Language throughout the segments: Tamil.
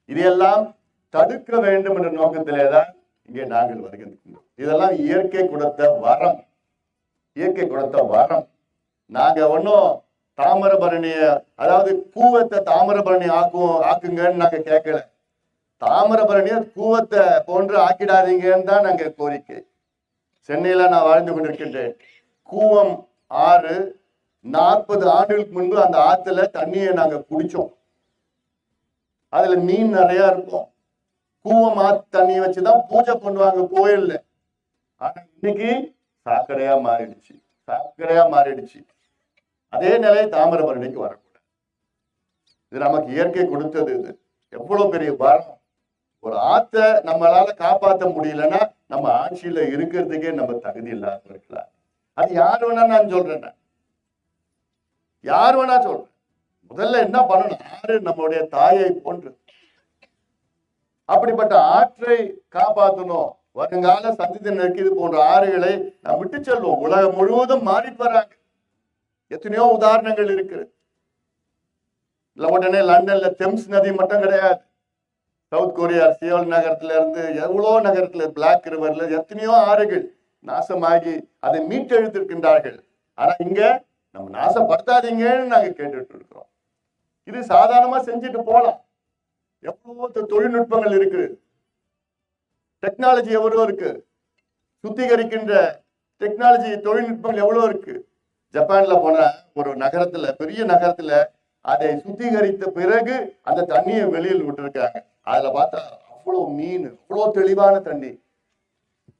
இதையெல்லாம் தடுக்க வேண்டும் என்ற நோக்கத்திலேதான் இங்கே நாங்கள் வருகின்றோம். இதெல்லாம் இயற்கை கொடுத்த வரம், இயற்கை கொடுத்த வரம். நாங்க ஒன்னும் தாமிரபரணிய, அதாவது கூவத்தை தாமிரபரணி ஆக்குங்கன்னு நாங்க கேட்கல. தாமிரபரணிய கூவத்தை போன்று ஆக்கிடாதீங்கன்னு தான் நாங்க கோரிக்கை. சென்னையில நான் வாழ்ந்து கொண்டிருக்கின்றேன். கூவம் ஆறு 40 ஆண்டுகளுக்கு முன்பு அந்த ஆத்துல தண்ணியை நாங்க குடிச்சோம். அதுல மீன் நிறைய இருக்கும். கூவம் ஆத்து தண்ணியை வச்சுதான் பூஜை பண்ணுவாங்க கோயில்ல. ஆனா இன்னைக்கு சாக்கடையா மாறிடுச்சு, சாக்கடையா மாறிடுச்சு. அதே நிலை தாமிரபரணிக்கு வரக்கூடாது. இது நமக்கு இயற்கை கொடுத்தது. இது எவ்வளவு பெரிய வரம். ஒரு ஆத்த நம்மளால காப்பாற்ற முடியலன்னா நம்ம ஆட்சியில இருக்கிறதுக்கே நம்ம தகுதி இல்லாம இருக்கலாம். அது யார் வேணா நான் சொல்றேன், யார் வேணா சொல்றேன். முதல்ல என்ன பண்ணணும்? ஆறு நம்முடைய தாயை போன்று. அப்படிப்பட்ட ஆற்றை காப்பாற்றணும். வருங்கால சந்ததியினருக்கு இது போன்ற ஆறுகளை நாம் விட்டு செல்வோம். உலகம் முழுவதும் மாறிட்டு வராங்க. எத்தனையோ உதாரணங்கள் இருக்கு. இல்ல உடனே லண்டன்ல தெம்ஸ் நதி மட்டும் கிடையாது. சவுத் கொரியா சியோல் நகரத்துல இருந்து எவ்வளோ நகரத்துல பிளாக் ரிவர்ல எத்தனையோ ஆறுகள் நாசமாகி அதை மீட்டெழுத்திருக்கின்றார்கள். ஆனா இங்க நம்ம நாசப்படுத்தாதீங்கன்னு நாங்க கேட்டுட்டு இருக்கிறோம். இது சாதாரணமா செஞ்சுட்டு போலாம். எவ்வளவு தொழில்நுட்பங்கள் இருக்கு, டெக்னாலஜி எவ்வளோ இருக்கு, சுத்திகரிக்கின்ற டெக்னாலஜி தொழில்நுட்பங்கள் எவ்வளவு இருக்கு. ஜப்பான்ல போன ஒரு நகரத்துல, பெரிய நகரத்துல அதை சுத்திகரித்த பிறகு அந்த தண்ணியை வெளியில் விட்டுருக்காங்க. அதுல பார்த்தா அவ்வளவு மீன், அவ்வளவு தெளிவான தண்ணி.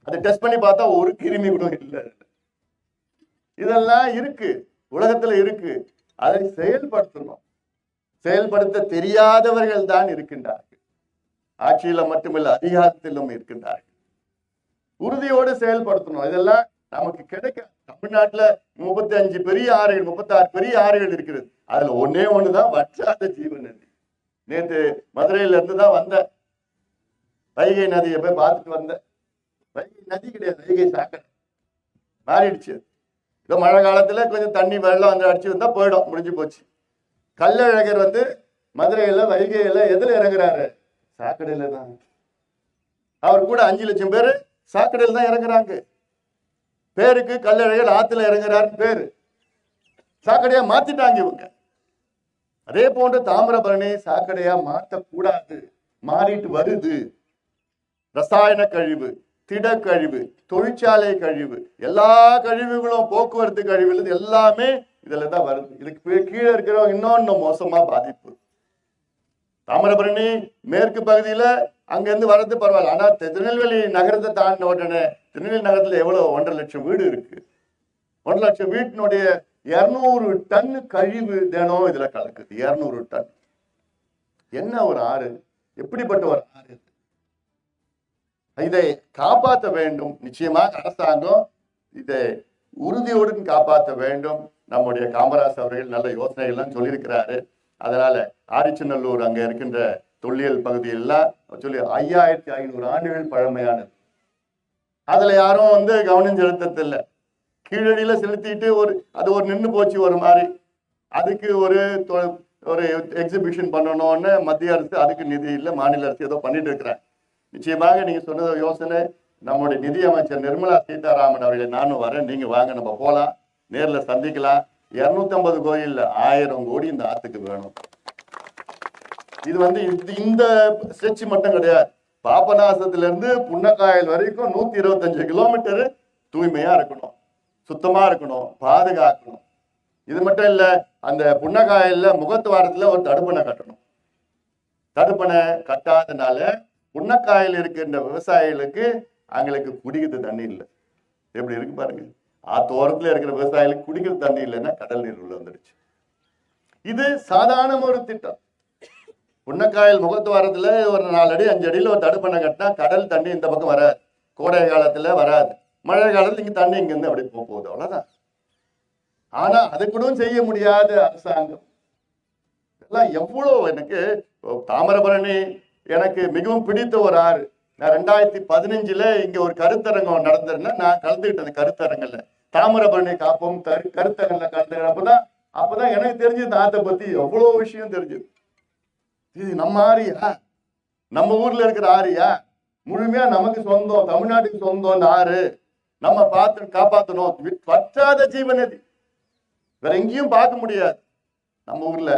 அதை டெஸ்ட் பண்ணி பார்த்தா ஒரு கிருமி கூட இல்லை. இதெல்லாம் இருக்கு, உலகத்துல இருக்கு. அதை செயல்படுத்தணும். செயல்படுத்த தெரியாதவர்கள் தான் இருக்கின்றார்கள். ஆட்சியில மட்டுமில்ல, அதிகாரத்திலும் இருக்கின்றார்கள். உறுதியோடு செயல்படுத்தணும். இதெல்லாம் நமக்கு கிடைக்க. தமிழ்நாட்டுல 35 பெரிய ஆறுகள், 36 பெரிய ஆறுகள் இருக்கிறது. அதுல ஒன்னே ஒண்ணுதான் வற்றாத ஜீவன் நதி. நேற்று மதுரையில இருந்து தான் வந்த வைகை நதியை போய் பார்த்துட்டு வந்தேன். வைகை நதி கிடையாது, வைகை சாக்கடை மாறிடுச்சு. இப்போ மழை காலத்துல கொஞ்சம் தண்ணி வெள்ளம் வந்து அடிச்சு வந்தா போயிடும், முடிஞ்சு போச்சு. கள்ளழகர் மதுரையில வைகையில எதுல இறங்குறாரு? சாக்கடையில தான். அவர் கூட 5 லட்சம் பேரு சாக்கடையில தான் இறங்குறாங்க. பேருக்கு கல்லழகர் ஆத்துல இறங்குறாருன்னு பேரு. சாக்கடையா மாத்திட்டாங்க இவங்க. அதே போன்று தாமிரபரணி சாக்கடையா மாற்றக்கூடாது, மாறிட்டு வருது. ரசாயன கழிவு, திடக்கழிவு, தொழிற்சாலை கழிவு, எல்லா கழிவுகளும், போக்குவரத்து கழிவுகள் எல்லாமே இதுல தான் வருது. இதுக்கு கீழே இருக்கிறவங்க இன்னொன்னு மோசமா பாதிப்பு. தாமிரபரணி மேற்கு பகுதியில அங்கிருந்து வர்றது பரவாயில்ல. ஆனா திருநெல்வேலி நகரத்தை தாண்டின உடனே திருநெல்வேலி நகரத்துல எவ்வளவு 1.5 லட்சம் வீடு இருக்கு. 1.5 லட்சம் வீட்டினுடைய 200 டன் கழிவு தினம் இதுல கலக்குது. 200 டன். என்ன ஒரு ஆறு, எப்படிப்பட்ட ஒரு ஆறு. இதை காப்பாற்ற வேண்டும். நிச்சயமாக அரசாங்கம் இதை உறுதியுடன் காப்பாற்ற வேண்டும். நம்முடைய காமராஜ் அவர்கள் நல்ல யோசனைகள்லாம் சொல்லியிருக்கிறாரு. அதனால ஆரிச்சநல்லூர் அங்க இருக்கின்ற தொல்லியல் பகுதியெல்லாம் சொல்லி 5500 ஆண்டுகள் பழமையானது. அதுல யாரும் கவனம் செலுத்ததில்லை. கீழடியில செலுத்திட்டு அது நின்று போச்சு ஒரு மாதிரி. அதுக்கு ஒரு எக்ஸிபிஷன் பண்ணணும்னு மத்திய அரசு, அதுக்கு நிதி இல்லை, மாநில அரசு ஏதோ பண்ணிட்டு இருக்கிறாங்க. நிச்சயமாக நீங்க சொன்னது யோசனை. நம்முடைய நிதி அமைச்சர் நிர்மலா சீதாராமன் அவர்களை நானும் வரேன், நீங்க வாங்க, நம்ம போலாம், நேர்ல சந்திக்கலாம். 250 கோயில் 1000 கோடி இந்த ஆத்துக்கு வேணும். இது இந்த ஸ்ட்ரெச் மட்டும் கிடையாது. பாபநாசத்துல இருந்து புன்னக்காயல் வரைக்கும் 125 கிலோமீட்டர் தூய்மையா இருக்கணும், சுத்தமா இருக்கணும், பாதுகாக்கணும். இது மட்டும் இல்ல, அந்த புன்னக்காயல்ல முகத்துவாரத்துல ஒரு தடுப்பணை கட்டணும். தடுப்பணை கட்டாதனால புன்னக்காயில் இருக்கின்ற விவசாயிகளுக்கு அவங்களுக்கு குடிக்கிறது தண்ணி இல்லை. எப்படி இருக்கு பாருங்க. ஆத்தோரத்துல இருக்கிற விவசாயிகளுக்கு குடிக்கிற தண்ணி இல்லைன்னா கடல் நீர் உள்ள வந்துடுச்சு. இது சாதாரண ஒரு திட்டம். புன்னக்காயல் முகத்துவாரத்துல ஒரு 4 அடி 5 அடியில ஒரு தடுப்பணை கட்டினா கடல் தண்ணி இந்த பக்கம் வராது. கோடை காலத்துல வராது, மழை காலத்துல இங்க தண்ணி இங்க இருந்து அப்படி போகுது, அவ்வளவுதான். ஆனா அது கூட செய்ய முடியாத அரசாங்கம். எல்லாம் எவ்வளவு. எனக்கு தாமிரபரணி எனக்கு மிகவும் பிடித்த ஒரு ஆறு. நான் 2015 இங்க ஒரு கருத்தரங்கம் நடந்திருந்தேன். நான் கலந்துக்கிட்டேன் அந்த கருத்தரங்கல்ல. தாமிரபரணி காப்போம் கருத்தரங்கல்ல கலந்துக்கிற அப்பதான் எனக்கு தெரிஞ்சது ஆத்தை பத்தி எவ்வளவு விஷயம் தெரிஞ்சது. இது நம்ம ஆரியா, நம்ம ஊர்ல இருக்கிற ஆறுயா முழுமையா நமக்கு சொந்தம், தமிழ்நாட்டுக்கு சொந்தம் இந்த ஆறு. நம்ம பார்த்து காப்பாற்றணும். வற்றாத ஜீவநதி வேற எங்கேயும் பார்க்க முடியாது நம்ம ஊர்ல.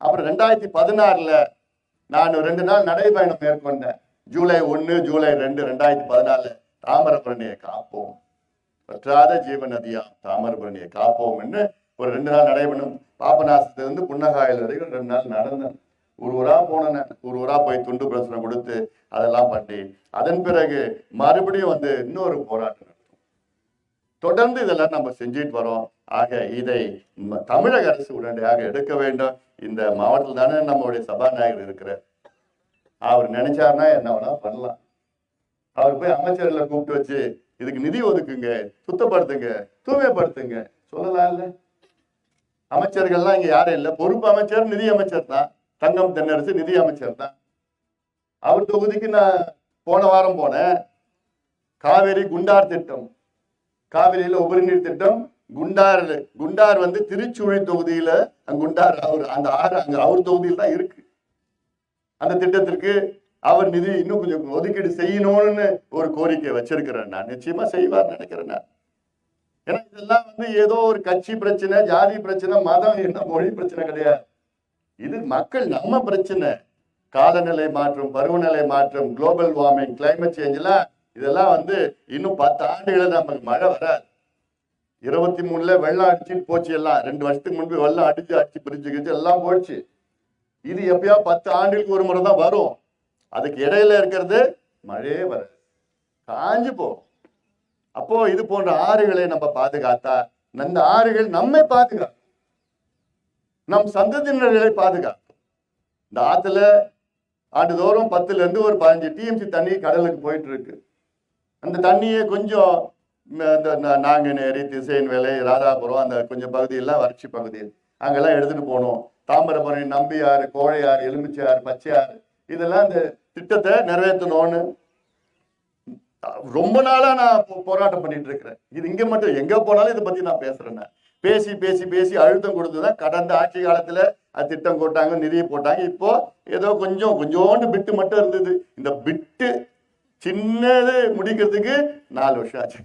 அப்புறம் 2016 நான் 2 நாள் நடைபயணம் மேற்கொண்டேன். ஜூலை 1, ஜூலை 2, 2014 தாமிரபரணியை காப்போம், வற்றாத ஜீவநதியா தாமிரபரணியை காப்போம் என்று ஒரு 2 நாள் நடைபயணம். பாபநாசத்திலிருந்து புன்னகாயில் வரைக்கும் 2 நாள் நடந்தேன். ஊரா போனேன். ஊரா போய் துண்டு பிரசுரம் கொடுத்து அதெல்லாம் பண்ணி அதன் பிறகு மறுபடியும் இன்னொரு போராட்டம் நடத்தும். தொடர்ந்து இதெல்லாம் நம்ம செஞ்சுட்டு வரோம். ஆக இதை தமிழக அரசு உடனடியாக எடுக்க வேண்டும். இந்த மாவட்டத்தில் தானே நம்மளுடைய சபாநாயகர் இருக்கிறார். அவர் நினைச்சாருன்னா என்ன வேணா பண்ணலாம். அவர் போய் அமைச்சர்களை கூப்பிட்டு வச்சு இதுக்கு நிதி ஒதுக்குங்க, சுத்தப்படுத்துங்க, தூய்மைப்படுத்துங்க சொல்லலாம் இல்ல. அமைச்சர்கள்லாம் இங்க யாரும் இல்லை. பொறுப்பு அமைச்சர் நிதி அமைச்சர் தான். தங்கம் தென்னரசு நிதி அமைச்சர் தான். அவர் தொகுதிக்கு நான் போன வாரம் போனேன். காவேரி குண்டார் திட்டம், காவிரியில உபரிநீர் திட்டம் குண்டார் திருச்சுழி தொகுதியில குண்டார் அந்த ஆறு அங்க அவர் தொகுதியில் தான் இருக்கு. அந்த திட்டத்திற்கு அவர் நிதி இன்னும் கொஞ்சம் ஒதுக்கீடு செய்யணும்னு ஒரு கோரிக்கை வச்சிருக்கிறேன். நான் நிச்சயமா செய்வார் நினைக்கிறேன் நான். ஏன்னா இதெல்லாம் ஏதோ ஒரு கட்சி பிரச்சனை, ஜாதி பிரச்சனை, மதம் என்ன மொழி பிரச்சனை கிடையாது. இது மக்கள் நம்ம பிரச்சனை. காலநிலை மாற்றம், பருவநிலை மாற்றம், குளோபல் வார்மிங், கிளைமேட் சேஞ்ச் எல்லாம் இதெல்லாம் இன்னும் 10 ஆண்டுகளை நமக்கு மழை வராது. 23 வெள்ளம் அடிச்சுட்டு போச்சு. எல்லாம் 2 வருஷத்துக்கு முன்பு வெள்ளம் அடிச்சு பிரிச்சுக்கிச்சு எல்லாம் போச்சு. இது எப்பயா 10 ஆண்டுகளுக்கு ஒரு முறை தான் வரும். அதுக்கு இடையில இருக்கிறது மழையே வராது, காஞ்சு போகும். அப்போ இது போன்ற ஆறுகளை நம்ம பாதுகாத்தா அந்த ஆறுகள் நம்மை பாதுகாக்கும், நம் சந்ததியினர்களை பாதுகாக்கும். இந்த ஆத்துல ஆண்டுதோறும் 10 இருந்து ஒரு 15 TMC தண்ணி கடலுக்கு போயிட்டு இருக்கு. அந்த தண்ணியை கொஞ்சம் நாங்குநேரி, திசையன்வேலை, ராதாபுரம் அந்த கொஞ்சம் பகுதியெல்லாம் வறட்சி பகுதியில் அங்கெல்லாம் எடுத்துட்டு போகணும். தாமிரபரணி, நம்பியாறு, கோழையாறு, எலுமிச்சையாறு, பச்சையாறு இதெல்லாம் இந்த திட்டத்தை நிறைவேற்றணும்னு ரொம்ப நாளா நான் போராட்டம் பண்ணிட்டு இருக்கிறேன். இது இங்க மட்டும் எங்க போனாலும் இதை பத்தி நான் பேசுறேன். பேசி பேசி பேசி அழுத்தம் கொடுத்துதான் கடந்த ஆட்சி காலத்துல அது திட்டம் போட்டாங்க, நிதியை போட்டாங்க. இப்போ ஏதோ கொஞ்சோண்டு பிட்டு மட்டும் இருந்தது. இந்த பிட்டு சின்னது முடிக்கிறதுக்கு 4 வருஷம் ஆச்சு.